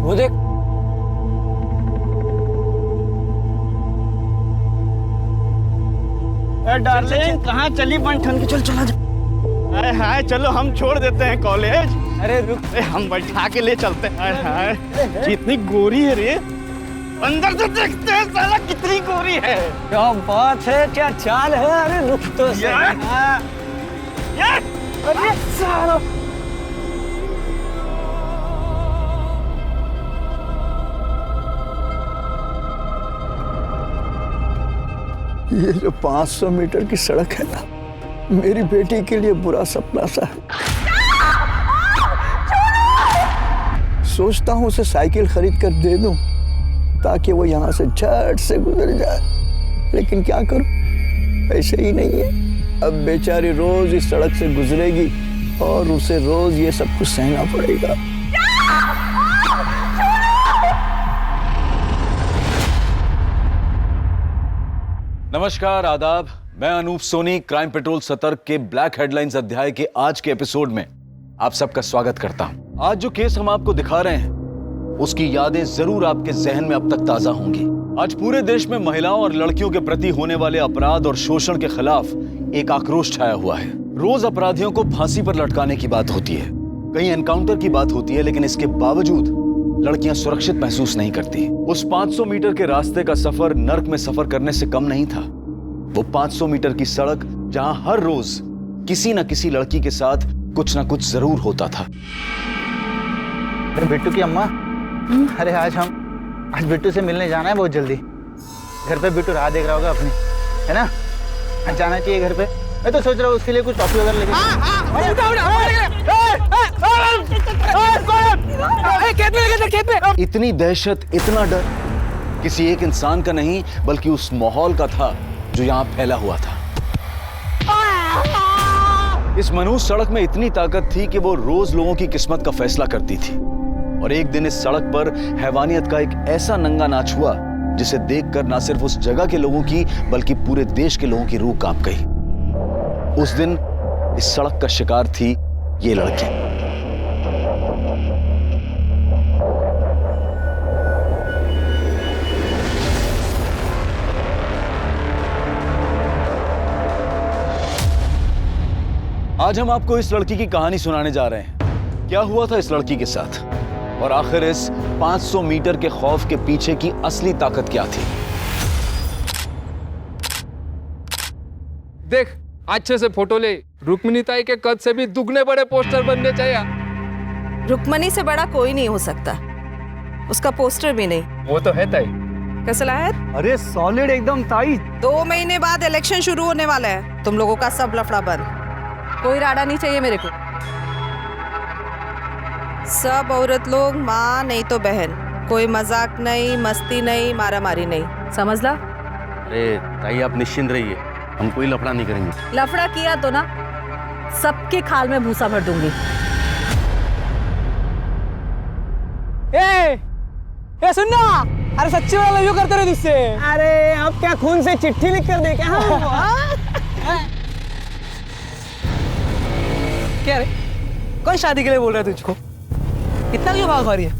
वो देख। डार्लिंग कहाँ चली बन ठन के? चल चला जा। हाय चलो हम छोड़ देते हैं कॉलेज। अरे रुक, हम बैठा के ले चलते हैं। हाय कितनी गोरी है रे, अंदर से देखते हैं साला कितनी गोरी है। क्या बात है, क्या चाल है। अरे रुक तो सही। अरे साला ये जो 500 मीटर की सड़क है ना, मेरी बेटी के लिए बुरा सपना सा है। सोचता हूँ उसे साइकिल खरीद कर दे दूं ताकि वो यहाँ से झट से गुजर जाए, लेकिन क्या करूं, पैसे ही नहीं है। अब बेचारी रोज इस सड़क से गुजरेगी और उसे रोज ये सब कुछ सहना पड़ेगा। नमस्कार, आदाब। मैं अनूप सोनी क्राइम पेट्रोल सतर्क के ब्लैक हेडलाइंस अध्याय के आज के एपिसोड में आप सबका स्वागत करता हूं। आज जो केस हम आपको दिखा रहे हैं उसकी यादें जरूर आपके जहन में अब तक ताजा होंगी। आज पूरे देश में महिलाओं और लड़कियों के प्रति होने वाले अपराध और शोषण के खिलाफ एक आक्रोश छाया हुआ है। रोज अपराधियों को फांसी पर लटकाने की बात होती है, कहीं एनकाउंटर की बात होती है, लेकिन इसके बावजूद लड़कियां सुरक्षित महसूस नहीं करती। उस 500 मीटर के रास्ते का सफर नर्क में सफर करने से कम नहीं था। वो 500 मीटर की सड़क जहां हर रोज किसी न किसी लड़की के साथ कुछ ना कुछ जरूर होता था। अरे बिट्टू की अम्मा, अरे आज बिट्टू से मिलने जाना है बहुत जल्दी। घर पे बिट्टू राह देख रहा होगा अपनी, है ना? आज जाना चाहिए घर पे। मैं तो सोच रहा हूँ उसके लिए कुछ टॉफी वगैरह लेके। इतनी दहशत, इतना डर किसी एक इंसान का नहीं बल्कि उस माहौल का था जो यहां फैला हुआ था। इस मनुष्य सड़क में इतनी ताकत थी कि वो रोज लोगों की किस्मत का फैसला करती थी। और एक दिन इस सड़क पर हैवानियत का एक ऐसा नंगा नाच हुआ जिसे देखकर ना सिर्फ उस जगह के लोगों की बल्कि पूरे देश के लोगों की रूह कांप गई। उस दिन इस सड़क का शिकार थी ये लड़की। आज हम आपको इस लड़की की कहानी सुनाने जा रहे हैं। क्या हुआ था इस लड़की के साथ और आखिर इस 500 मीटर के खौफ के पीछे की असली ताकत क्या थी। देख, अच्छे से फोटो ले। रुक्मिणी ताई के कद से भी दुगने बड़े पोस्टर बनने चाहिए। रुक्मिणी से बड़ा कोई नहीं हो सकता, उसका पोस्टर भी नहीं। वो तो है ताई। कैसा है? अरे सॉलिड एकदम ताई। 2 महीने बाद इलेक्शन शुरू होने वाला है, तुम लोगों का सब लफड़ा बंद। कोई राडा नहीं चाहिए मेरे को। सब औरत लोग माँ नहीं तो बहन, कोई मजाक नहीं, मस्ती नहीं, मारा मारी नहीं, समझ ला? अरे ताई आप निश्चिंत रहिए, हम कोई लफड़ा नहीं करेंगे। लफड़ा किया तो ना सबके खाल में भूसा भर दूंगी। ए सुनना, अरे सच्ची वाला लव करते रहे तुझसे। अरे अब क्या खून से चिट्ठी लिख कर दे क्या? क्या रे, कौन शादी के लिए बोल रहा है तुझको? इतना क्यों भाग रही है?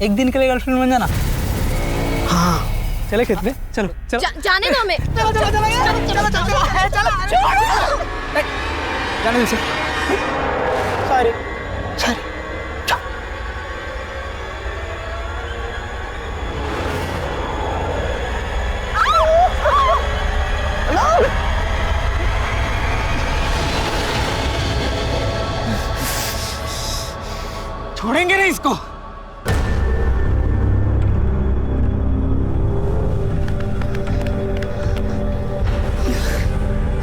एक दिन के लिए गर्लफ्रेंड बन जाना। हाँ चले खेत में, चलो चलो। जाने दो हमें। चलो चलो चलो चलो चलो चलो जाने दीजिए। Sorry sorry. छोड़ेंगे नहीं इसको।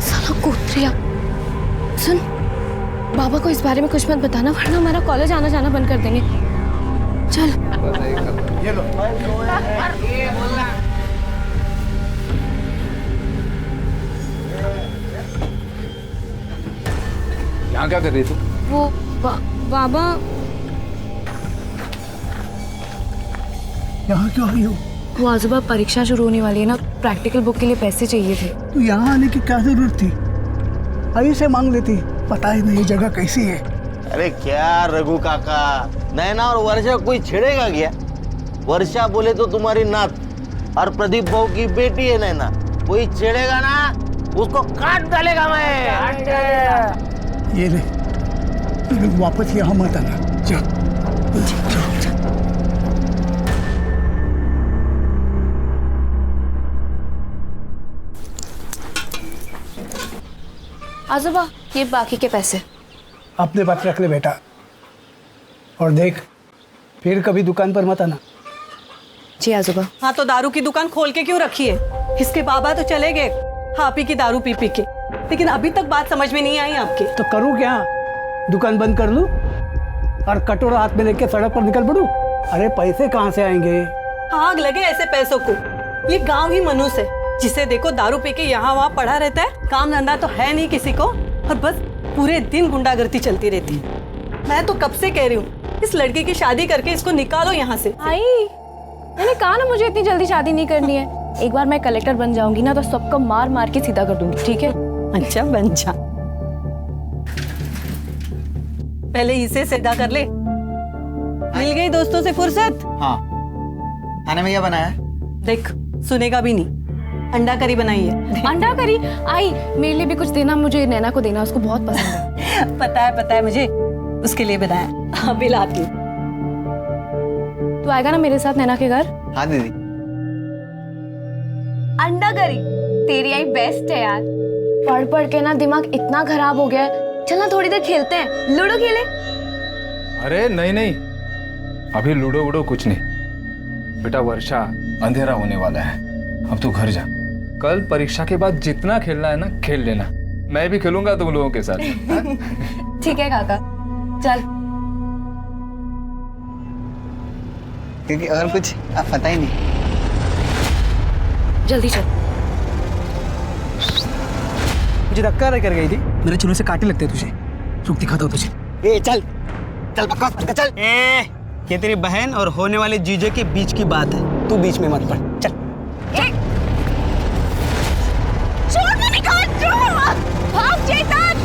साला कोत्रिया। सुन, बाबा को इस बारे में कुछ मत बताना वरना हमारा कॉलेज आना जाना बंद कर देंगे। चल। ये लो। यहाँ क्या कर रही तू? वो बाबा। यहाँ क्यों आई हो? वो आजूबा परीक्षा शुरू होने वाली है ना, प्रैक्टिकल बुक के लिए पैसे चाहिए थे। तू यहाँ आने की क्या जरूरत थी? आई से मांग लेती, पता ही नहीं जगह कैसी है। अरे क्या रघु काका, नैना और वर्षा कोई छेड़ेगा क्या? वर्षा बोले तो तुम्हारी नात और प्रदीप बहू की बेटी है नैना, कोई छेड़ेगा ना उसको काट डालेगा मैं। ये ले, वापस यहाँ मत आना। आजोबा ये बाकी के पैसे अपने पास रख ले बेटा, और देख फिर कभी दुकान पर मत आना। जी आजोबा। हाँ तो दारू की दुकान खोल के क्यों रखी है? इसके बाबा तो चले गए हापी की दारू पी पी के, लेकिन अभी तक बात समझ में नहीं आई आपके। तो करूँ क्या? दुकान बंद कर लूँ और कटोरा हाथ में लेके सड़क पर निकल पड़ूं? अरे पैसे कहाँ से आएंगे? आग लगे ऐसे पैसों को। ये गांव ही मनुष्य है, जिसे देखो दारू पी के यहाँ वहाँ पड़ा रहता है, काम धंधा तो है नहीं किसी को, और बस पूरे दिन गुंडागर्दी चलती रहती है। मैं तो कब से कह रही हूँ इस लड़की की शादी करके इसको निकालो यहाँ से। आई मैंने कहा ना मुझे इतनी जल्दी शादी नहीं करनी है। एक बार मैं कलेक्टर बन जाऊंगी ना तो सबको मार मार के सीधा कर दूंगी, ठीक है? अच्छा बन जा, पहले इसे सीधा कर ले। मिल गई दोस्तों से फुर्सत? हाँ। खाने में क्या बनाया है? देख सुनेगा भी नहीं। अंडा करी बनाई है। अंडा करी? आई मेरे लिए भी कुछ देना, मुझे नैना को देना, उसको बहुत पसंद है। पता है मुझे, उसके लिए बनाया। अभी लाती हूँ। तू आएगा ना मेरे साथ नैना के घर? हाँ दीदी। अंडा करी तेरी आई बेस्ट है यार। पढ़ पढ़ के ना दिमाग इतना खराब हो गया है। चल ना थोड़ी देर खेलते हैं, लूडो खेले। अरे नहीं, अभी लूडो वूडो कुछ नहीं। बेटा वर्षा, अंधेरा होने वाला है, अब तू घर जा। कल परीक्षा के बाद जितना खेलना है ना खेल लेना, मैं भी खेलूंगा तुम लोगों के साथ। ठीक है काका, चल। क्योंकि और कुछ आप पता ही नहीं। जल्दी चल। मुझे धक्का कर गई थी, मेरे चूल्हे से काटे लगते तुझे। रुक दिखाता हूँ तुझे। ए चल चल बकवास मत कर, चल। ये तेरी बहन और होने वाले जीजे के बीच की बात है, तू बीच में मत पड़। चल भाग चेतन।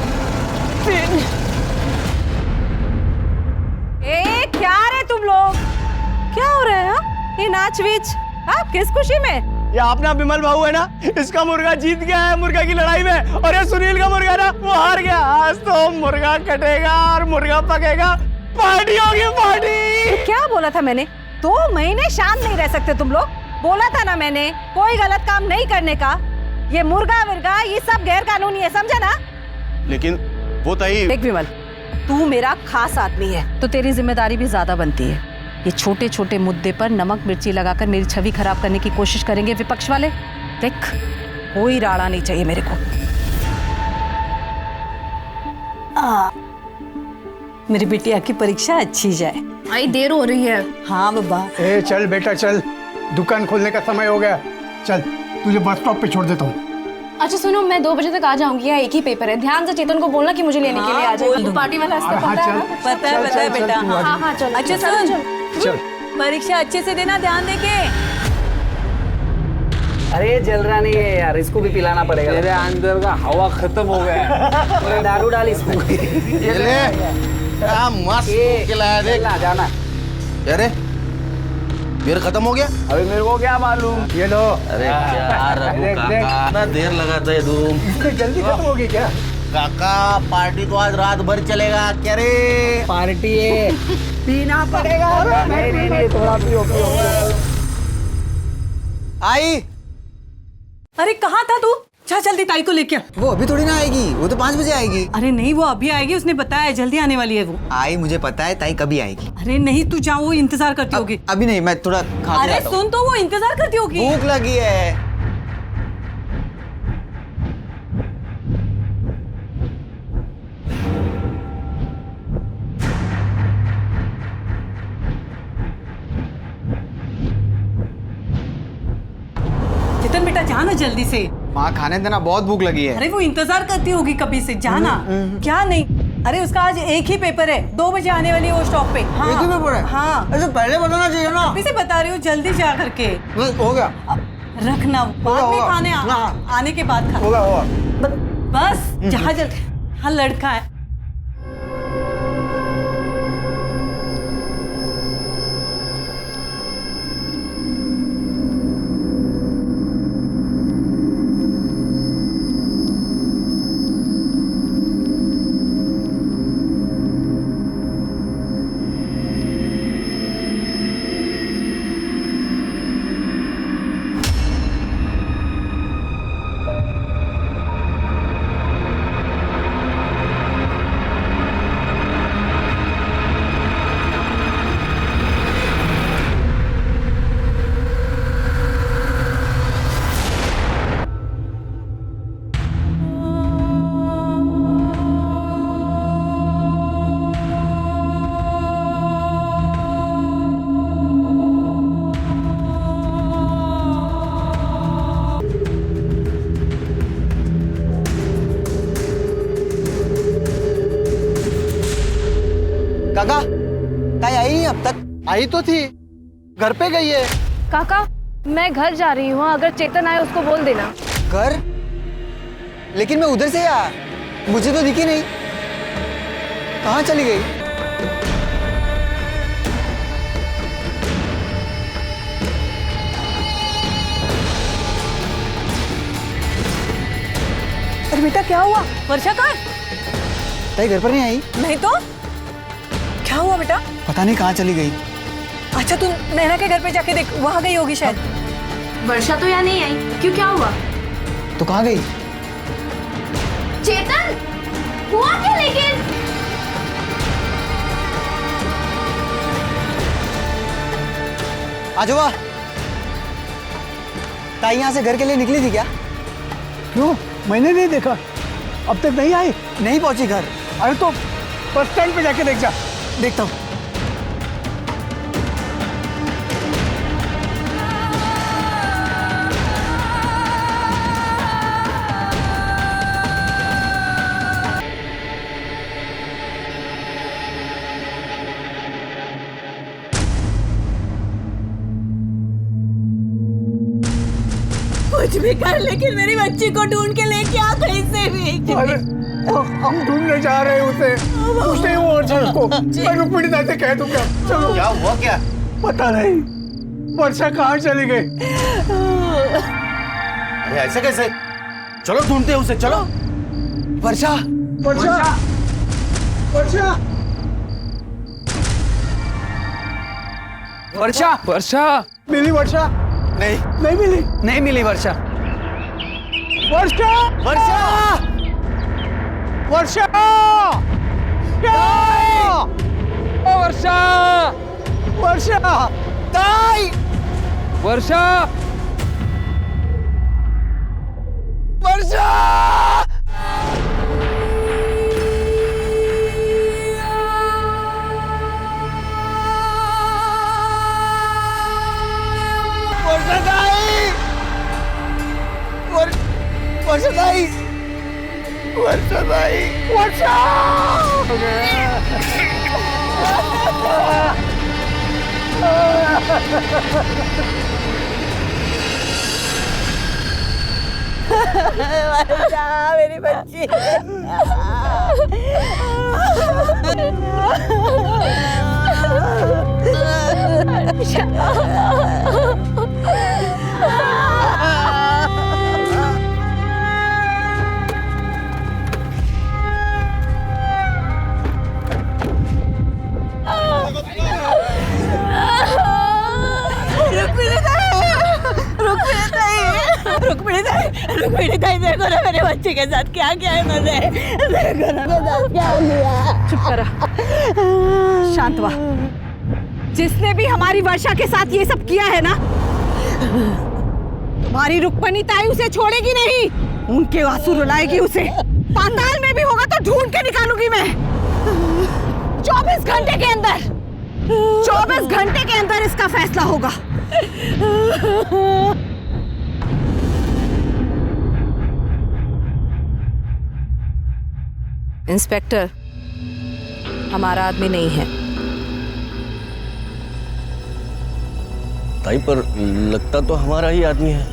क्या रे तुम लोग, क्या हो रहा है? ये नाच वीच किस खुशी में? ये अपना विमल बाबू है ना, इसका मुर्गा जीत गया है मुर्गा की लड़ाई में, और ये सुनील का मुर्गा ना वो हार गया। आज तो मुर्गा कटेगा और मुर्गा पकेगा, पार्टी होगी पार्टी। क्या बोला था मैंने? 2 महीने शांत नहीं रह सकते तुम लोग। बोला था ना मैंने कोई गलत काम नहीं करने का। ये मुर्गा विर्गा ये सब गैर कानूनी है, समझा ना? लेकिन वो तई देख विमल, तू मेरा खास आदमी है तो तेरी जिम्मेदारी भी ज्यादा बनती है। ये छोटे छोटे मुद्दे पर नमक मिर्ची लगाकर मेरी छवि खराब करने की कोशिश करेंगे विपक्ष वाले। देख कोई राड़ा नहीं चाहिए मेरे को। मेरी बिटिया की परीक्षा अच्छी जाए। आई देर हो रही है। हाँ बाबा। ए चल बेटा चल, दुकान खोलने का समय हो गया। चल तुझे बस स्टॉप पे छोड़ देता हूँ। अच्छा सुनो, मैं 2 बजे तक आ जाऊंगी, या एक ही पेपर है। ध्यान से चेतन को बोलना कि मुझे लेने के लिए आ जाएगा। तो पार्टी वाला रास्ता पता है ना? पता है बेटा। हाँ चलो। अच्छा सुन, परीक्षा अच्छे से देना, ध्यान देके। अरे जल रहा नहीं है यार, इसको भी पिलाना पड़ेगा। तेरे अंदर का हवा खत्म हो गया है। दारू डाल इसमें। ये ले, क्या मस्त खिलाया देख। जाना। अरे बियर खत्म हो गया? अभी मेरे को क्या मालूम। ये लो। अरे क्या रघु काका, इतना देर लगाता है तुम। जल्दी खत्म होगी क्या? काका पार्टी तो आज रात भर चलेगा क्या रे? पार्टी है, पीना पड़ेगा। नहीं थोड़ा पियो। आई अरे कहाँ था तू? जा जल्दी ताई को लेके आ। वो अभी थोड़ी ना आएगी, वो तो 5 बजे आएगी। अरे नहीं, वो अभी आएगी, उसने बताया जल्दी आने वाली है वो। आई मुझे पता है ताई कभी आएगी। अरे नहीं तू जा, वो इंतजार करती होगी। अभी नहीं, मैं थोड़ा खा के अरे आता हूँ। सुन तो, वो इंतजार करती होगी। भूख लगी है। चेतन बेटा जाना जल्दी से। माँ खाने देना, बहुत भूख लगी है। अरे वो इंतजार करती होगी कभी से, जाना। क्या नहीं? अरे उसका आज एक ही पेपर है, 2 बजे आने वाली है वो स्टॉप पे। हाँ, एक ही पेपर है? हाँ। अरे पहले बताना चाहिए ना। अभी से बता रही हूँ, जल्दी जा करके हो गया। रखना, बाद में होगा। खाने हाँ। आने के बाद खा। होगा। बस जहाँ जल्दी। हाँ लड़का है। काका ताई आई नहीं अब तक? आई तो थी, घर पे गई है। काका मैं घर जा रही हूँ, अगर चेतन आए उसको बोल देना। घर? लेकिन मैं उधर से आया, मुझे तो दिखी नहीं। कहाँ चली गई? अरे बेटा क्या हुआ? वर्षा कहाँ? ताई घर पर नहीं आई? नहीं तो क्या हुआ बेटा? पता नहीं कहाँ चली गई। अच्छा तू नैना के घर पे जाके देख, वहां गई होगी शायद। वर्षा तो यहाँ नहीं आई, क्यों क्या हुआ? तो कहाँ गई? चेतन हुआ क्या लेकिन? आजोबा, ताई यहाँ से घर के लिए निकली थी क्या? क्यों? मैंने नहीं देखा, अब तक नहीं आई। नहीं पहुंची घर। अरे तो बस स्टैंड पे जाके देख जा। देखता हूँ। कुछ भी कर लेकिन मेरी बच्ची को ढूंढ के लेके आ कहीं से भी। अरे हम ढूंढने जा रहे हैं उसे, कुछ नहीं हुआ वर्षा को। मैं रुक्मिणी दा से कह दूंगा। चलो। क्या हुआ क्या? पता नहीं वर्षा कहाँ चली गई। अरे ऐसे कैसे? चलो ढूंढते हैं उसे, चलो। वर्षा, वर्षा, वर्षा, वर्षा, वर्षा मिली वर्षा? नहीं, नहीं मिली। नहीं मिली वर्षा। वर्षा, वर्षा, वर्षा, वर्षा वर्षा, ताई, वर्षा वर्षा। वर्षाताई, वर्षाताई, वर्षा। वर्षा मेरी बच्ची। रुक्मिणी ताई देखो ना मेरे बच्चे के साथ क्या क्या है। मजे देखो ना मेरे साथ क्या हुआ। चुप करा, शांत हुआ। जिसने भी हमारी वर्षा के साथ ये सब किया है ना, तुम्हारी रुक्मिणी ताई उसे छोड़ेगी नहीं। उनके आंसू रुलाएगी उसे। पाताल में भी होगा तो ढूंढ के निकालूंगी मैं। 24 घंटे के अंदर, 24 घंटे के अंदर इसका फैसला होगा। इंस्पेक्टर, हमारा आदमी नहीं है। ताई पर लगता तो हमारा ही आदमी है।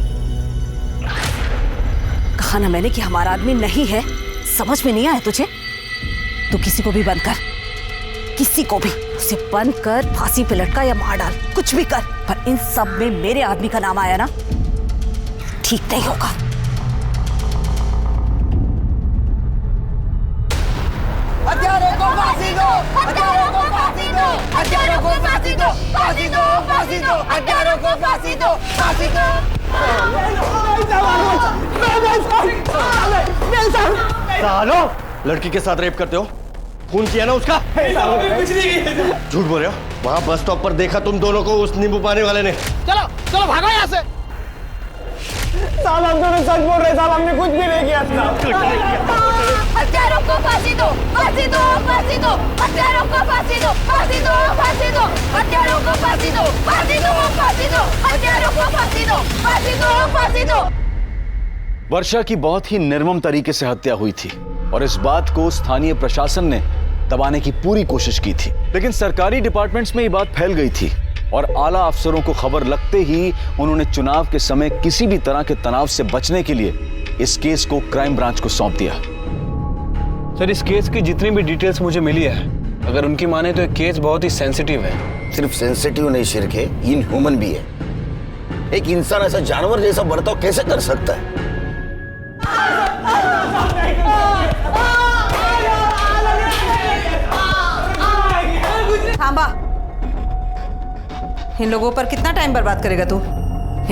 कहा ना मैंने कि हमारा आदमी नहीं है। समझ में नहीं आया तुझे? तू किसी को भी बंद कर, किसी को भी उसे बंद कर, फांसी पे लटका या मार डाल, कुछ भी कर, पर इन सब में मेरे आदमी का नाम आया ना, ठीक नहीं होगा। हत्यारों को फांसी दो, हत्यारों को फांसी दो, हत्यारों को फांसी दो, फांसी दो, फांसी दो, हत्यारों को फांसी दो, फांसी दो। सालो, लड़की के साथ रेप करते हो? खून किया ना उसका? झूठ बोल रहे हो? वहाँ बस स्टॉप पर देखा तुम दोनों को उस नींबू पानी वाले ने। चलो चलो भागो यहाँ से। साल हम दोनों सच बोल रहे, साल हमने कुछ भी नहीं किया था। हत्यारों को फांसी दो, फांसी दो, फांसी दो, हत्यारों को फांसी दो, फांसी दो, फांसी दो, हत्यारों को फांसी दो, फांसी दो, फांसी दो, हत्यारों को फांसी दो, फांसी दो, फांसी दो। वर्षा की बहुत ही निर्मम तरीके से हत्या हुई थी और इस बात को स्थानीय प्रशासन ने दबाने की पूरी कोशिश की थी, लेकिन सरकारी डिपार्टमेंट्स में ये बात फैल गई थी और आला अफसरों को खबर लगते ही उन्होंने चुनाव के समय किसी भी तरह के तनाव से बचने के लिए इस केस को क्राइम ब्रांच को सौंप दिया। सर, इस केस की जितनी भी डिटेल्स मुझे मिली है, अगर उनकी माने तो ये केस बहुत ही सेंसिटिव है। सिर्फ सेंसिटिव नहीं शिरके, इनह्यूमन भी है। एक इंसान ऐसा जानवर जैसा बर्ताव कैसे कर सकता है? थांबा। इन लोगों पर कितना टाइम बर्बाद करेगा तू?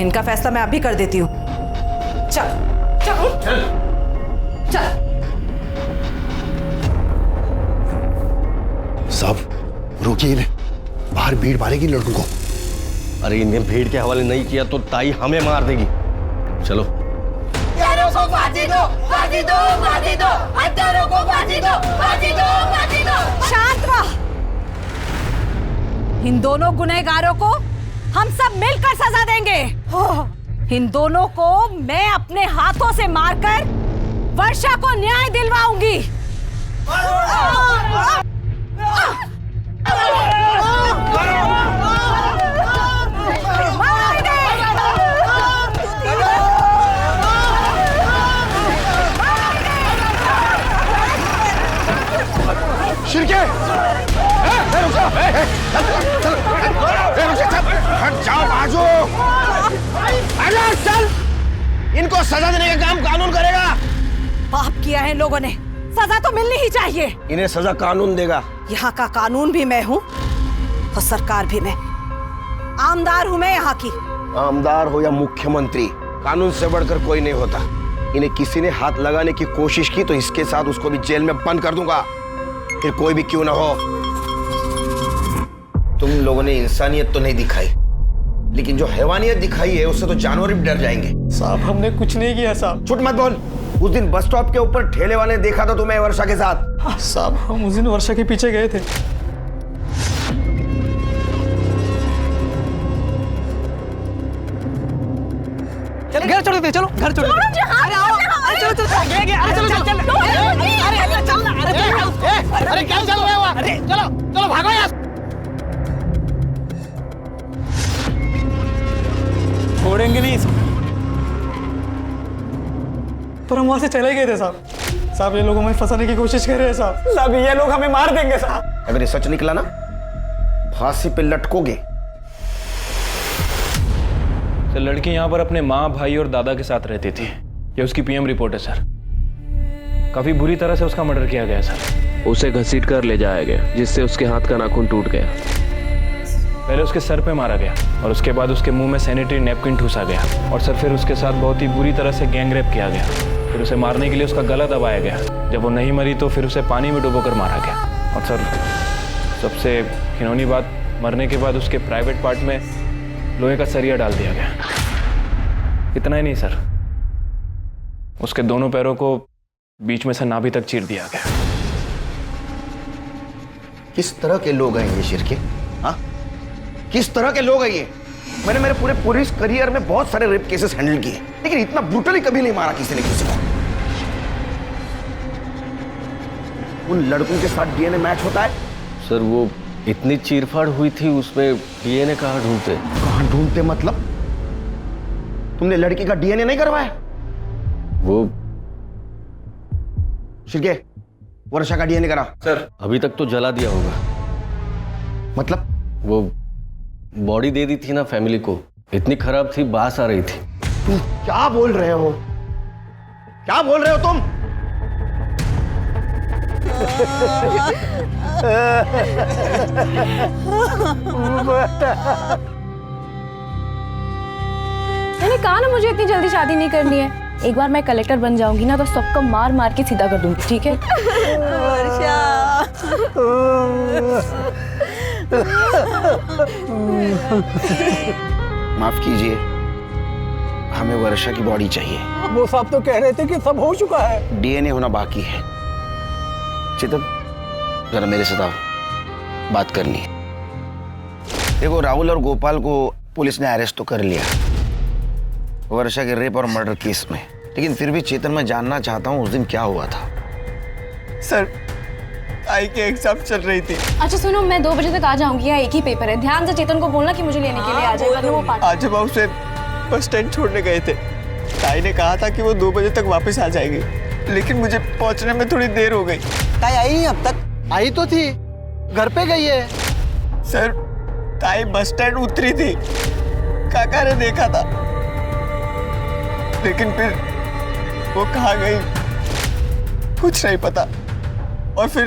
इनका फैसला मैं अभी कर देती हूँ। चल चल चल चल। साहब रुकिए इन्हें, बाहर भीड़ मारेगी लड़कों को। अरे इन्हें भीड़ के हवाले नहीं किया तो ताई हमें मार देगी। चलो। हत्यारों को फांसी दो, फांसी दो, फांसी दो, हत्यारों को फांसी दो, फांसी दो, फांसी दो। शांत रह। इन दोनों गुनहगारों को हम सब मिलकर सजा देंगे। इन दोनों को मैं अपने हाथों से मारकर वर्षा को न्याय दिलवाऊंगी। शिरके, चल, इनको सजा देने का काम कानून करेगा। पाप किया है इन लोगों ने, सजा तो मिलनी ही चाहिए। इन्हें सजा कानून देगा। यहाँ का कानून भी मैं हूँ और सरकार भी मैं। आमदार हूँ मैं यहाँ की। आमदार हो या मुख्यमंत्री, कानून से बढ़कर कोई नहीं होता। इन्हें किसी ने हाथ लगाने की कोशिश की तो इसके साथ उसको भी जेल में बंद कर दूंगा, फिर कोई भी क्यों ना हो। तुम लोगों ने इंसानियत तो नहीं दिखाई, लेकिन जो हैवानियत दिखाई है उससे तो जानवर भी डर जाएंगे। साहब हमने कुछ नहीं किया साहब। झूठ मत बोल। उस दिन बस स्टॉप के ऊपर ठेले वाले ने देखा था तुम्हें वर्षा के साथ। साहब हम उस दिन वर्षा के पीछे गए थे। घर छोड़ देते, चलो घर छोड़ देते। अरे आओ, अरे चलो चलो, अरे चलो चलो चल, अरे चल ना, अरे क्या चल रहा है? अरे चलो चलो भागो यार। छोड़ेंगे नहीं इसको। पर हम वहां से चले गए थे साहब। साहब ये लोग हमें फंसाने की कोशिश कर रहे हैं साहब। साहब ये लोग हमें मार देंगे साहब। अगर ये सच निकला ना, फांसी पे लटकोगे। सर लड़की यहाँ पर अपने माँ, भाई और दादा के साथ रहती थी। ये उसकी पीएम रिपोर्ट है सर। काफी बुरी तरह से उसका मर्डर किया गया सर। उसे घसीट कर ले जाया गया, जिससे उसके हाथ का नाखून टूट गया। पहले उसके सर पे मारा गया और उसके बाद उसके मुंह में सैनिटरी नैपकिन ठूसा गया और सर फिर उसके साथ बहुत ही बुरी तरह से गैंग रेप किया गया। फिर उसे मारने के लिए उसका गला दबाया गया। जब वो नहीं मरी तो फिर उसे पानी में डुबोकर मारा गया। और सर सबसे घिनौनी बात, मरने के बाद उसके प्राइवेट पार्ट में लोहे का सरिया डाल दिया गया। इतना ही नहीं सर, उसके दोनों पैरों को बीच में से नाभि तक चीर दिया गया। किस तरह के लोग हैं ये शिरके? हाँ, किस तरह के लोग हैं ये? मैंने मेरे पूरे पुलिस करियर में बहुत सारे रेप केसेस हैंडल किए, लेकिन इतना ब्रूटली कभी नहीं मारा किसी ने किसी को। उन लड़कों के साथ डीएनए मैच होता है? सर वो इतनी चीरफाड़ हुई थी, उसमें डीएनए कहाँ ढूंढते? कहाँ ढूंढते मतलब? तुमने लड़की का डीएनए नहीं करवाया? वो शिरके, वर्षा का डीएनए करा। सर अभी तक तो जला दिया होगा। मतलब? वो बॉडी दे दी थी ना फैमिली को, इतनी खराब थी, बास आ रही थी। तुम क्या बोल रहे हो? क्या बोल रहे हो तुम? मैंने कहा ना मुझे इतनी जल्दी शादी नहीं करनी है। एक बार मैं कलेक्टर बन जाऊंगी ना तो सबको मार मार के सीधा कर दूंगी, ठीक है? वर्षा। माफ कीजिए, हमें वर्षा की बॉडी चाहिए। वो साहब तो कह रहे थे कि सब हो चुका है। डीएनए होना बाकी है। चेतन जरा मेरे साथ आओ, बात करनी है। देखो, राहुल और गोपाल को पुलिस ने अरेस्ट तो कर लिया वर्षा के रेप और मर्डर केस में, लेकिन फिर भी चेतन मैं जानना चाहता हूं उस दिन क्या हुआ था। सर ताई के एग्जाम चल रही थी। अच्छा सुनो, मैं 2 बजे तक आ जाऊंगी, या एक ही पेपर है। ध्यान से चेतन को बोलना कि मुझे लेने के लिए आ जाए, वरना वो पार्टी। आज बाबू से बस स्टैंड छोड़ने गए थे। ताई ने कहा था कि वो 2 बजे तक वापस आ जाएगी, लेकिन मुझे पहुंचने में थोड़ी देर हो गई। ताई आई नहीं अब तक? आई तो थी, घर पे गई है। सर ताई बस स्टैंड उतरी थी, काका ने देखा था, लेकिन फिर वो कहाँ गई कुछ नहीं पता। और फिर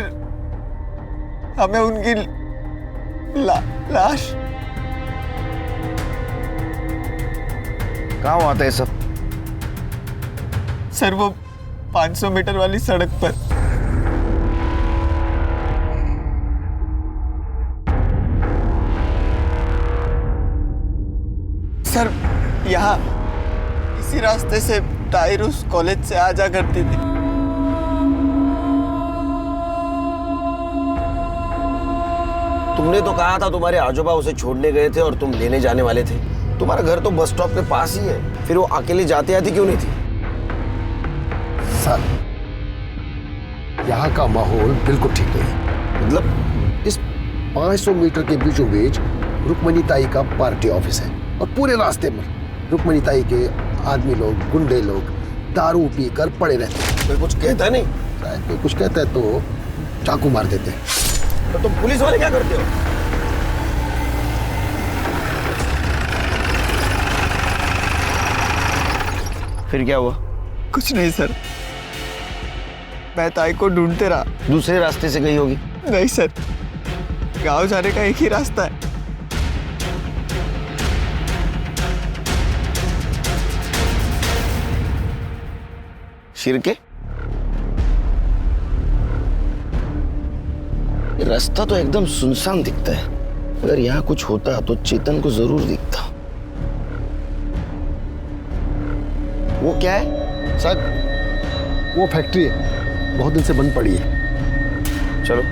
हमें उनकी लाश। कहाँ हुआ था ये सब? सर वो 500 मीटर वाली सड़क पर। सर यहाँ इसी रास्ते से ताहिर उस कॉलेज से आ जा करती थी। तुमने तो कहा था तुम्हारे आजोबा उसे छोड़ने गए थे और तुम लेने जाने वाले थे। तुम्हारा घर तो बस स्टॉप के पास ही है, फिर वो अकेले जाते आती क्यों नहीं थी? सर यहाँ का माहौल बिल्कुल ठीक नहीं है। मतलब इस 500 मीटर के बीचों बीच रुक्मणी ताई का पार्टी ऑफिस है, और पूरे रास्ते में रुक्मणी ताई के आदमी लोग, गुंडे लोग दारू पीकर पड़े रहते हैं। कोई कुछ कहता नहीं? शायद कोई कुछ कहता है तो चाकू मार देते हैं। तो तुम पुलिस वाले क्या करते हो? फिर क्या हुआ? कुछ नहीं सर, मैं ताई को ढूंढते रहा। दूसरे रास्ते से गई होगी? नहीं सर, गांव जाने का एक ही रास्ता है। शिरके? रास्ता तो एकदम सुनसान दिखता है। अगर यहाँ कुछ होता तो चेतन को जरूर दिखता। वो क्या है? सर वो फैक्ट्री है, बहुत दिन से बंद पड़ी है। चलो।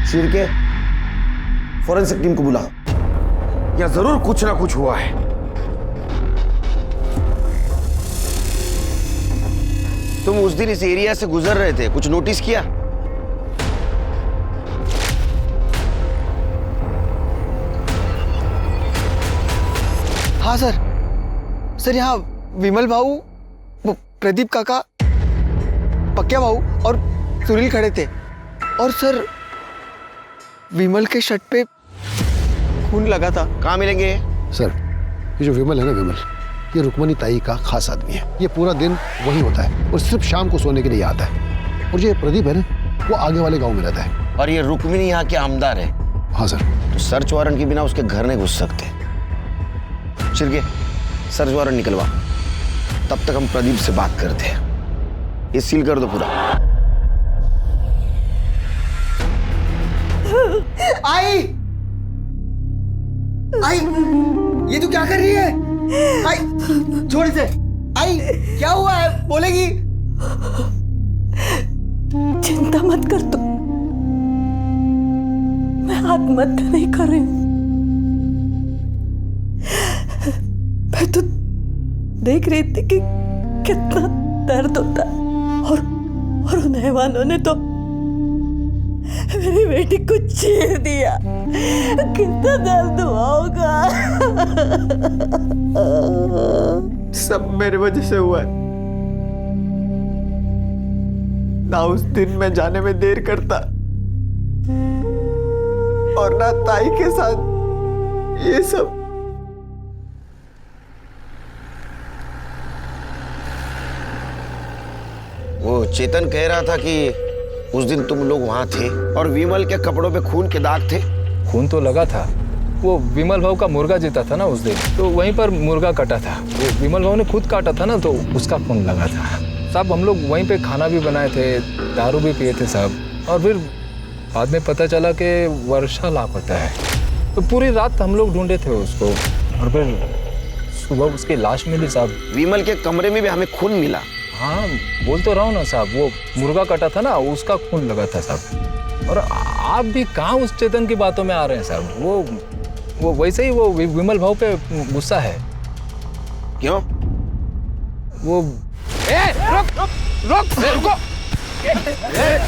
शिरके, फॉरेंसिक टीम को बुला। या जरूर कुछ ना कुछ हुआ है। तुम उस दिन इस एरिया से गुजर रहे थे, कुछ नोटिस किया? हाँ सर, सर यहाँ विमल भाऊ, प्रदीप काका, पक्या भाऊ और सुनील खड़े थे। और सर विमल के शर्ट पे खून लगा था। कहाँ मिलेंगे? सर ये जो विमल है ना, विमल, ये रुक्मणी ताई का खास आदमी है। ये पूरा दिन वही होता है और सिर्फ शाम को सोने के लिए आता है। और ये प्रदीप है ना, वो आगे वाले गांव में रहता है। और ये रुक्मिणी यहाँ के आमदार है? हाँ सर। तो सर्च वारंट के बिना उसके घर नहीं घुस सकते। चिरके सर्च वारंट निकलवा, तब तक हम प्रदीप से बात करते हैं। ये सील कर दो पूरा। आई आई, ये तू क्या कर रही है? आई छोड़ इसे। आई क्या हुआ है, बोलेगी? चिंता मत कर तू, मैं आत्महत्या नहीं कर रही हूं। मैं तो देख रही थी कि कितना दर्द होता है और उन हैवानों ने तो मेरी बेटी को चीर दिया। कितना दर्द हुआ होगा। सब मेरे वजह से हुआ है। ना उस दिन मैं जाने में देर करता और ना ताई के साथ ये सब। वो चेतन कह रहा था कि उस दिन तुम लोग वहां थे और विमल के कपड़ों पे खून के दाग थे। खून तो लगा था, वो विमल भाव का मुर्गा जीता था ना उस दिन, तो वहीं पर मुर्गा कटा था। वो विमल भाव ने खुद काटा था ना, तो उसका खून लगा था साहब। हम लोग वहीं पे खाना भी बनाए थे, दारू भी पिए थे साहब। और फिर बाद में पता चला कि वर्षा लापता है, तो पूरी रात हम लोग ढूंढे थे उसको और फिर सुबह उसकी लाश मिली साहब। विमल के कमरे में भी हमें खून मिला। हाँ बोल तो रहा हूँ ना साहब, वो मुर्गा कटा था ना, उसका खून लगा था साहब। और आप भी कहाँ उस चेतन की बातों में आ रहे हैं साहब। वो वैसे ही वो विमल भाव पे गुस्सा है। क्यों? वो रुको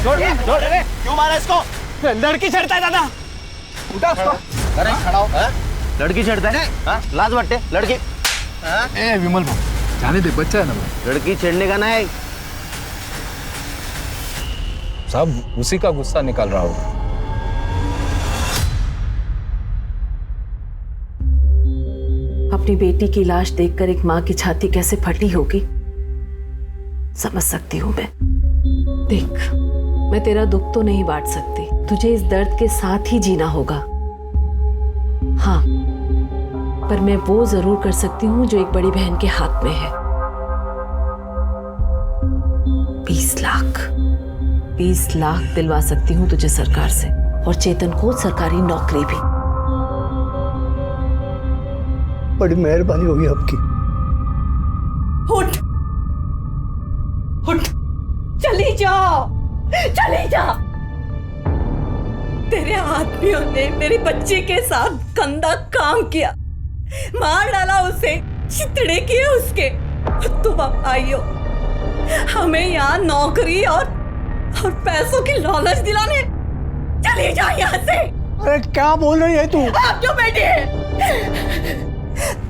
छोड़। क्यों मारा इसको? लड़की छेड़ता है दादा। उठा उसको। अरे खड़ा हो। लड़की छेड़ता है? लाज बट्टे लड़की। ए विमल भाव जाने दे, बच्चा है ना भाई। लड़की छेड़ने का ना है साहब, उसी का गुस्सा निकाल रहा होगा। अपनी बेटी की लाश देखकर एक माँ की छाती कैसे फटी होगी समझ सकती हूँ मैं। देख, मैं तेरा दुख तो नहीं बांट सकती, तुझे इस दर्द के साथ ही जीना होगा। हाँ, पर मैं वो जरूर कर सकती हूँ जो एक बड़ी बहन के हाथ में है। 20 लाख दिलवा सकती हूँ तुझे सरकार से, और चेतन को सरकारी नौकरी भी। बड़ी मेहरबानी होगी आपकी। उठ उठ, चली जा। तेरे आदमियों ने मेरी बच्ची के साथ गंदा काम किया, मार डाला उसे, चितड़े किए उसके। तुम अब आई हो हमें यहाँ नौकरी और पैसों की लालच दिलाने। चली जा यहाँ से। अरे क्या बोल रही है तू? आप क्यों बैठे हैं?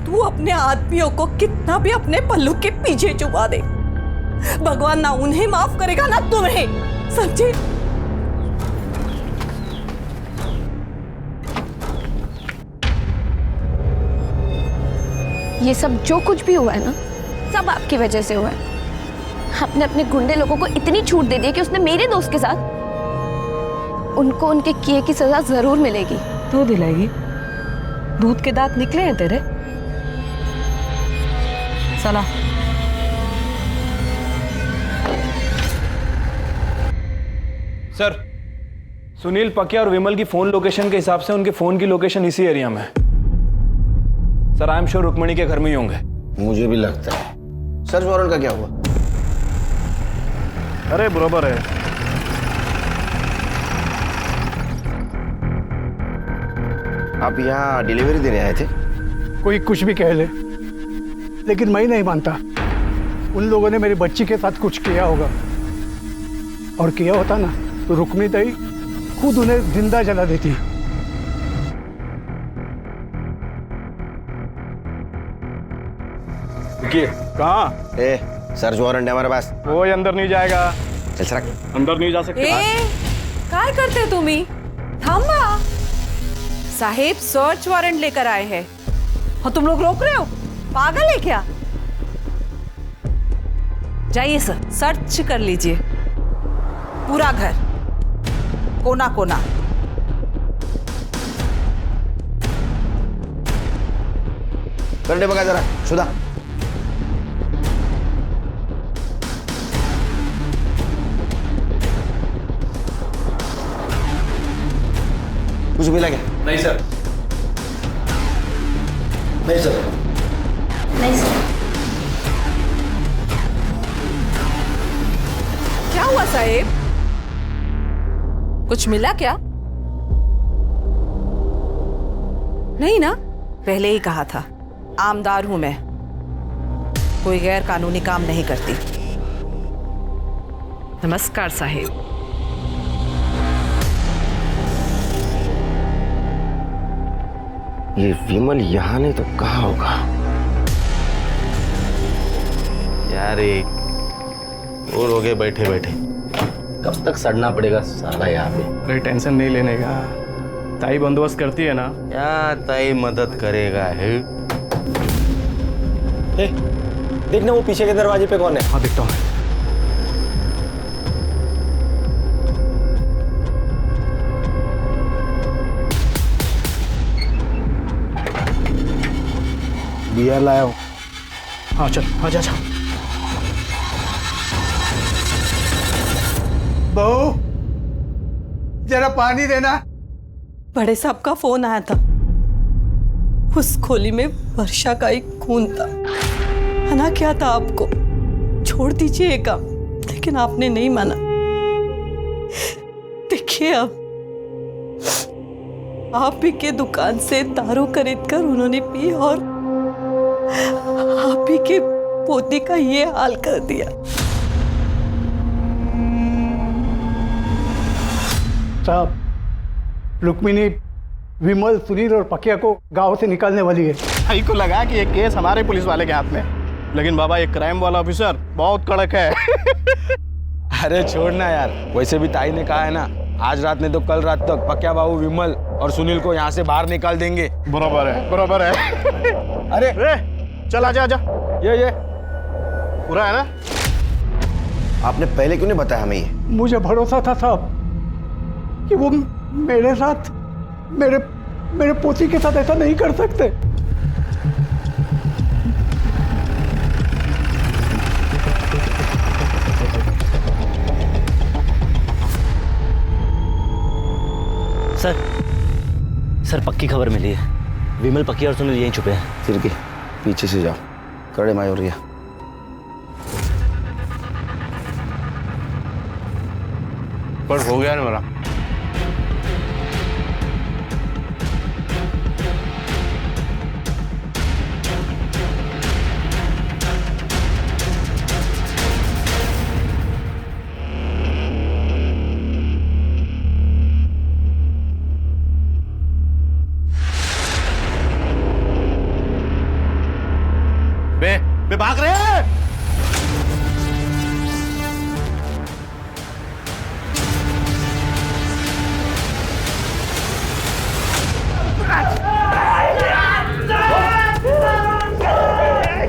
तू अपने आदमियों को कितना भी अपने पल्लू के पीछे छुपा दे, भगवान ना उन्हें माफ करेगा ना तुम्हें, समझे? ये सब जो कुछ भी हुआ है ना, सब आपकी वजह से हुआ है। आपने अपने गुंडे लोगों को इतनी छूट दे दी कि उसने मेरे दोस्त के साथ, उनको उनके किए की सजा जरूर मिलेगी। तू दिलाएगी? दूध के दांत निकले हैं तेरे। चला। सर, सुनील पकिया और विमल की फोन लोकेशन के हिसाब से उनके फोन की लोकेशन इसी एरिया में है। Sir, I am sure Rukmani के घर में ही होंगे। मुझे भी लगता है। सर्च वारंट का क्या हुआ? अरे बराबर है। आप यहाँ डिलीवरी देने आए थे? कोई कुछ भी कह ले, लेकिन मैं नहीं मानता। उन लोगों ने मेरी बच्ची के साथ कुछ किया होगा, और किया होता ना तो रुक्मिणी ताई खुद उन्हें जिंदा जला देती। कहाँ? सर्च वारंट है हमारे पास। वो अंदर नहीं जाएगा। चल सरक। अंदर नहीं जा सकते। काय करते तुम्ही? थांबा साहेब, सर्च वारंट लेकर आए हैं और तुम लोग रोक रहे हो? पागल है क्या? जाइए सर, सर्च कर लीजिए पूरा घर, कोना कोना। करने बघा जरा सुधा. कुछ मिला क्या? नहीं सर. नहीं सर. नहीं सर. क्या हुआ साहेब? कुछ मिला क्या? नहीं ना, पहले ही कहा था आमदार हूं मैं, कोई गैर कानूनी काम नहीं करती. नमस्कार साहेब. ये विमल यहाँ नहीं तो कहाँ होगा? यार और हो गए बैठे बैठे. कब तक सड़ना पड़ेगा साला यहाँ पे? अरे टेंशन नहीं लेने का, ताई बंदोबस्त करती है ना. क्या ताई मदद करेगा है? देखना वो पीछे के दरवाजे पे कौन है. हाँ देखता हूँ. बियर लाया हूँ. हाँ चल, हाँ जा. बहू जरा पानी देना. बड़े साहब का फोन आया था, उस खोली में वर्षा का एक खून था. मना किया था आपको, छोड़ दीजिए ये काम, लेकिन आपने नहीं माना. देखिए अब आप ही के दुकान से दारू खरीद कर उन्होंने पी और आप ही के पोती का ये हाल कर दिया. साहब, रुक्मिणी विमल, सुनील और पकिया को गांव से निकालने वाली है. भाई को लगा कि ये केस हमारे पुलिस वाले के हाथ में, लेकिन बाबा ये क्राइम वाला ऑफिसर बहुत कड़क है. अरे छोड़ना यार, वैसे भी ताई ने कहा है ना, आज रात नहीं तो कल रात तक पकिया बाबू विमल और सुनील को यहाँ से बाहर निकाल देंगे. बराबर है, बराबर है. अरे चल आजा आजा. ये पूरा है ना? आपने पहले क्यों नहीं बताया हमें ये? मुझे भरोसा था साहब कि वो मेरे साथ, मेरे पोती के साथ ऐसा नहीं कर सकते. सर पक्की खबर मिली है, विमल, पक्की और सुनील यहीं छुपे हैं. फिर के पीछे से जाओ, कड़े माई हो रही है. पर हो गया ना मेरा. बे भाग रहे हैं.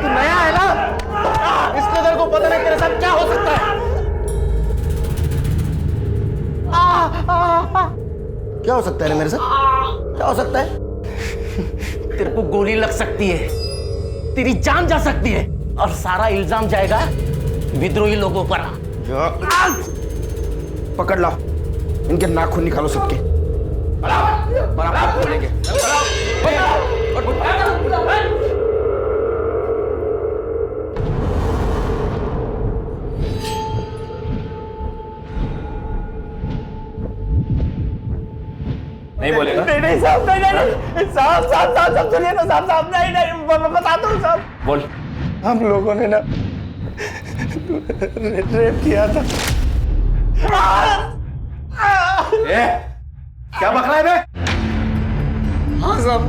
नया है ना, इसलिए तेरे को पता नहीं तेरे साथ क्या हो सकता है. क्या हो सकता है मेरे साथ? क्या हो सकता है? तेरे को गोली लग सकती है, तेरी जान जा सकती है, और सारा इल्जाम जाएगा विद्रोही लोगों पर. पकड़ लाओ, इनके नाखून निकालो सबके. बराबर खोलेंगे. नहीं बोलेगा? नहीं साहब, नहीं साहब सुनिए ना साहब, नहीं बताता हूँ साहब. बोल. हम लोगों ने ना रेप किया था. क्या बक रहा है बे? हाँ साहब,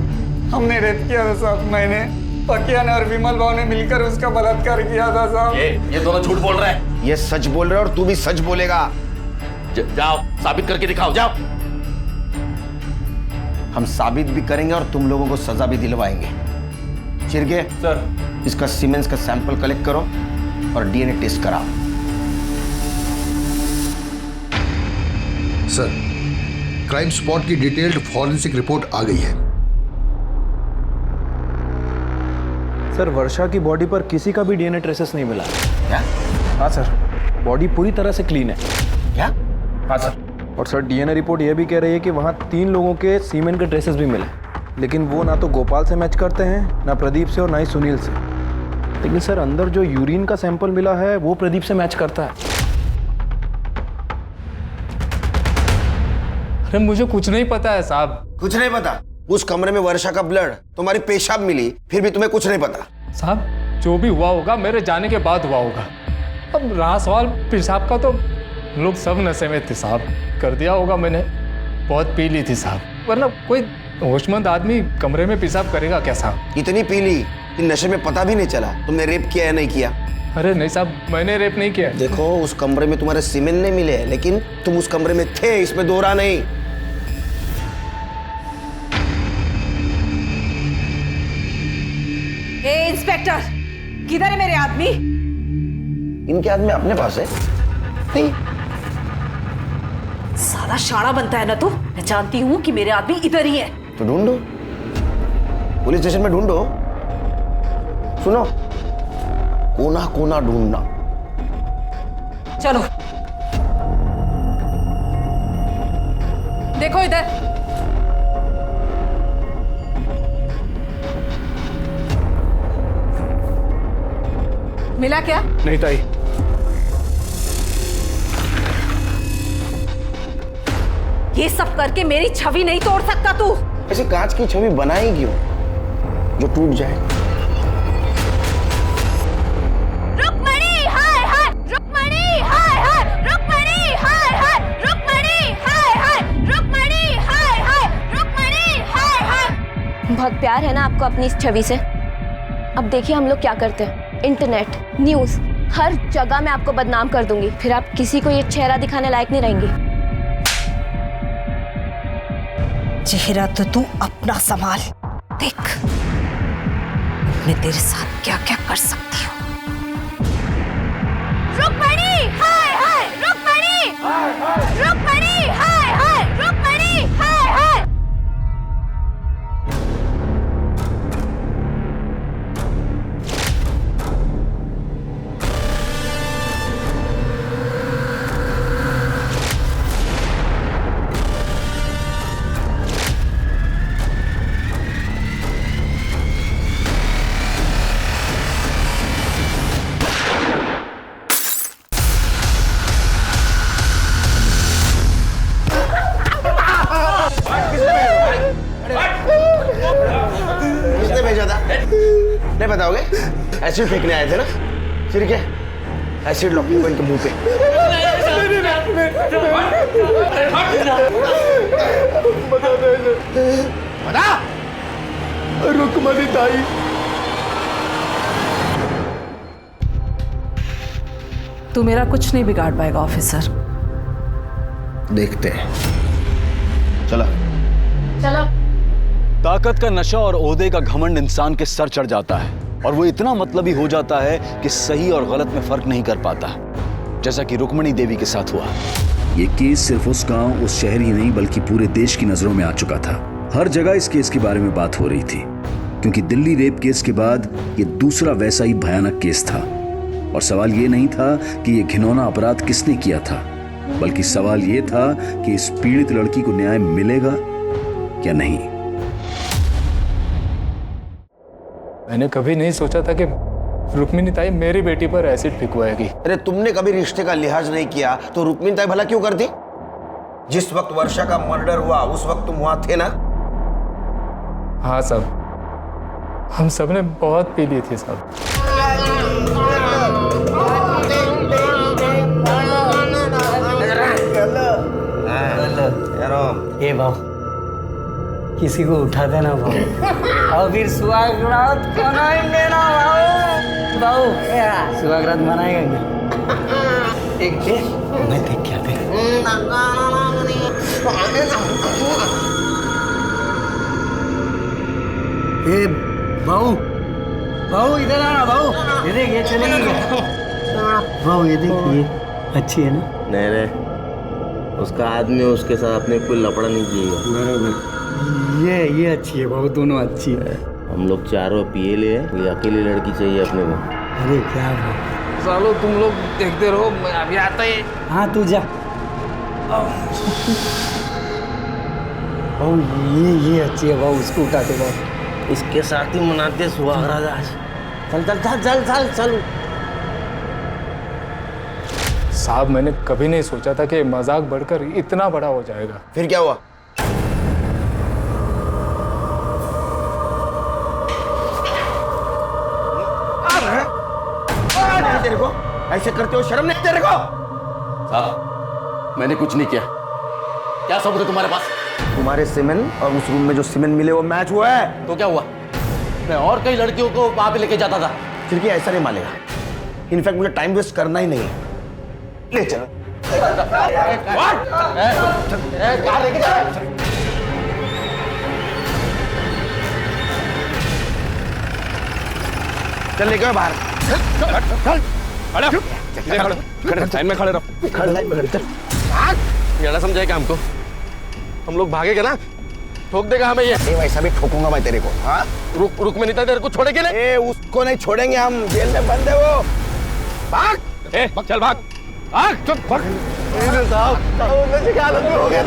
हमने रेप किया था साहब. मैंने, पकिया ने और विमल भाव ने मिलकर उसका बलात्कार किया था साहब. ये दोनों झूठ बोल रहे हैं. ये सच बोल रहे और तू भी सच बोलेगा. जाओ साबित करके दिखाओ, जाओ. हम साबित भी करेंगे और तुम लोगों को सजा भी दिलवाएंगे. चिरके सर, इसका सीमेंस का सैंपल कलेक्ट करो और डीएनए टेस्ट कराओ. सर, क्राइम स्पॉट की डिटेल्ड फॉरेंसिक रिपोर्ट आ गई है. सर वर्षा की बॉडी पर किसी का भी डीएनए ट्रेसेस नहीं मिला। क्या? हाँ सर, बॉडी पूरी तरह से क्लीन है। क्या? हाँ सर। और सर डीएनए रिपोर्ट ये भी कह रही है कि वहाँ 3 लोगों के सीमेन के ट्रेसेस भी मिले, लेकिन वो ना तो गोपाल से मैच करते हैं, ना प्रदीप से और ना ही सुनील से। लेकिन सर अंदर जो यूरिन का सैंपल मिला है वो प्रदीप से मैच करता है। अरे मुझे कुछ नहीं पता है साहब। कुछ नहीं पता? उस कमरे में वर्षा का ब्लड, तुम्हारी पेशाब मिली, फिर भी तुम्हें कुछ नहीं पता? साहब जो भी हुआ होगा मेरे जाने के बाद हुआ होगा। अब रहा सवाल पेशाब का, तो लोग सब नशे में थे साहब, कर दिया होगा मैंने, बहुत पी ली थी साहब, वरना कोई होशमंद आदमी कमरे में पेशाब करेगा क्या साहब? इतनी पी ली कि नशे में पता भी नहीं चला तुमने रेप किया या नहीं किया? अरे नहीं साहब, मैंने रेप नहीं किया। देखो उस कमरे में तुम्हारे सीमेन नहीं मिले, लेकिन तुम उस कमरे में थे, इसमें दोहरा नहीं। ए इंस्पेक्टर, किधर है मेरे आदमी? इनके आदमी अपने पास है। नहीं, साला शाना बनता है ना तू। मैं जानती हूँ कि मेरे आदमी इधर ही है। तो ढूंढो, पुलिस स्टेशन में ढूंढो। सुनो, कोना कोना ढूंढना। चलो देखो इधर। मिला क्या? नहीं ताई। ये सब करके मेरी छवि नहीं तोड़ सकता तू। ऐसे कांच की छवि बनाई क्यों जो टूट जाए? रुक्मणी हाय हाय, रुक्मणी हाय हाय, रुक्मणी हाय हाय, रुक्मणी हाय हाय, रुक्मणी हाय हाय, रुक्मणी हाय हाय। बहुत प्यार है ना आपको अपनी इस छवि से। अब देखिए हम लोग क्या करते हैं, इंटरनेट, न्यूज़, हर जगह मैं आपको बदनाम कर दूंगी, फिर आप किसी को ये चेहरा दिखाने लायक नहीं रहेंगी। चेहरा तो तू अपना संभाल, देख मैं तेरे साथ क्या क्या कर सकती हूँ। रुक्मणी हाय हाय, रुक्मणी रुक्मणी हाय हाय, रुक्मणी हाय हाय। किसने भेजा था? नहीं बताओगे? एसिड फेंकने आए थे ना? फिर क्या? एसिड लो इनके मुंह पे। बता। रुक्मणी ताई। तू मेरा कुछ नहीं बिगाड़ पाएगा ऑफिसर। देखते हैं। चलो चलो। ताकत का नशा और ओहदे का घमंड इंसान के सर चढ़ जाता है और वो इतना मतलबी हो जाता है कि सही और गलत में फर्क नहीं कर पाता, जैसा कि रुक्मणी देवी के साथ हुआ। ये केस सिर्फ उस गांव, उस शहर ही नहीं बल्कि पूरे देश की नजरों में आ चुका था। हर जगह इस केस के बारे में बात हो रही थी, क्योंकि दिल्ली रेप केस के बाद ये दूसरा वैसा ही भयानक केस था। और सवाल ये नहीं था कि ये घिनौना अपराध किसने किया था, बल्कि सवाल ये था कि इस पीड़ित लड़की को न्याय मिलेगा या नहीं। मैंने कभी नहीं सोचा था कि रुक्मिणी ताई मेरी बेटी पर एसिड फेंकवाएगी। अरे तुमने कभी रिश्ते का लिहाज नहीं किया तो रुक्मिणी ताई भला क्यों करती? जिस वक्त वर्षा का मर्डर हुआ उस वक्त तुम वहां थे ना? हाँ साहब, हम सब ने बहुत पी ली थी साहब। ए भाव, किसी को उठा देना भाव, और फिर सुहागरात मनाएंगे ना भाव। भाव सुहागरात मनाएगा क्या? एक मैं देख क्या थे। ए भाऊ, भाऊ इधर आना भाऊ, ये देख ये चलेगी क्या? भाऊ ये देख ये अच्छी है ना? नहीं रे, उसका आदमी उसके साथ अपने कोई लफड़ा नहीं किएगा। बराबर, ये अच्छी है भाऊ, दोनों अच्छी है। हम लोग चारों पिए ले हैं, कोई अकेली लड़की चाहिए अपने को। अरे क्या भाई, सालो तुम लोग देखते रहो, मैं अभी आता ही। हाँ तू जा। भाऊ ये अच्छी है भाऊ, उसको उठाते भाऊ। इसके साथ ही मनाते सुहागरात आज। चल चल चल चल चल चल। साहब मैंने कभी नहीं सोचा था कि मजाक बढ़कर इतना बड़ा हो जाएगा। फिर क्या हुआ? तेरे को ऐसे करते हो शर्म नहीं तेरे को? साहब मैंने कुछ नहीं किया। क्या सबूत है तुम्हारे पास? तुम्हारे सीमेंट और उस रूम में जो सीमेंट मिले वो मैच हुआ है। तो क्या हुआ? मैं और कई लड़कियों को वहां पे लेके जाता था। फिर ऐसा नहीं मानेगा। इनफैक्ट मुझे टाइम वेस्ट करना ही नहीं है। ले चल। चल लेके बाहर। लाइन में खड़े रहो। लाइन में खड़े। ज्यादा समझाएगा हमको? हम लोग भागेगा ना, ठोक देगा हमें ये। वैसा भी ठोकूंगा मैं तेरे को। हाँ रुक में नहीं था तेरे को छोड़े के लिए। उसको नहीं छोड़ेंगे हम, जेल में बंद है वो। भाग। चल भाग भाग। चुप भाग। हो गया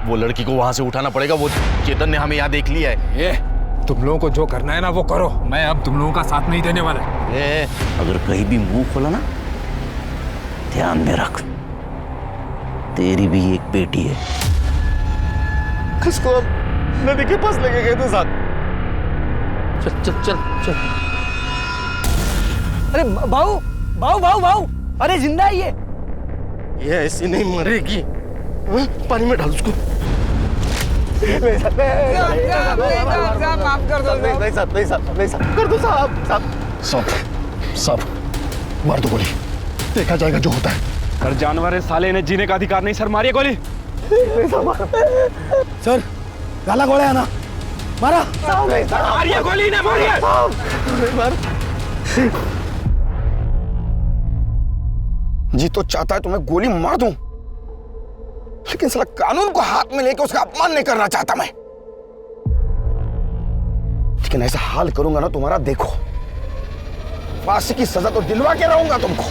वो लड़की को वहां से उठाना पड़ेगा। वो चेतन ने हमें यहाँ देख लिया है। ये तुम लोगों को जो करना है ना वो करो, मैं अब तुम लोगों का साथ नहीं देने वाला। अगर कहीं भी मुंह खोला ना, ध्यान में रख, तेरी भी एक बेटी है। किसको नदी के पास लेके गए थे साथ? चल चल चल चल। अरे भाऊ भाऊ भाऊ भाऊ, अरे जिंदा है ये ऐसी नहीं मरेगी। पानी में डाल उसको। माफ कर दो। नहीं साहब कर दो साहब मार दो गोली, देखा जाएगा जो होता है। सर जानवर है साले, ने जीने का अधिकार नहीं। सर मारिए गोली। सर गाला गोला है ना, मारा। मारिए गोली, ना मारिए। जी तो चाहता है तो मैं गोली मार दूं, लेकिन साला कानून को हाथ में लेकर उसका अपमान नहीं करना चाहता मैं। लेकिन ऐसा हाल करूंगा ना तुम्हारा, देखो फांसी की सजा तो दिलवा के रहूंगा तुमको।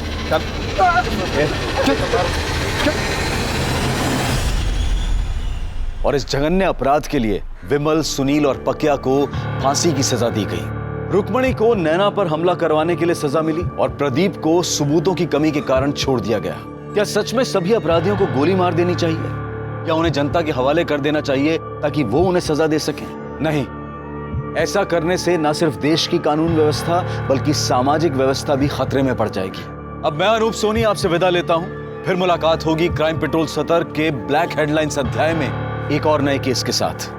और इस जघन्य अपराध के लिए विमल, सुनील और पकिया को फांसी की सजा दी गई। रुक्मणी को नैना पर हमला करवाने के लिए सजा मिली और प्रदीप को सबूतों की कमी के कारण छोड़ दिया गया। क्या सच में सभी अपराधियों को गोली मार देनी चाहिए या उन्हें जनता के हवाले कर देना चाहिए ताकि वो उन्हें सजा दे सकें? नहीं, ऐसा करने से न सिर्फ देश की कानून व्यवस्था बल्कि सामाजिक व्यवस्था भी खतरे में पड़ जाएगी। अब मैं अनूप सोनी आपसे विदा लेता हूं। फिर मुलाकात होगी क्राइम पेट्रोल सतर्क के ब्लैक हेडलाइंस अध्याय में एक और नए केस के साथ।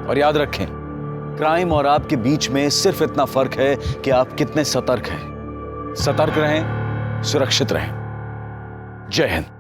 और याद रखें, क्राइम और आपके बीच में सिर्फ इतना फर्क है कि आप कितने सतर्क हैं। सतर्क रहें, सुरक्षित रहें। जय हिंद।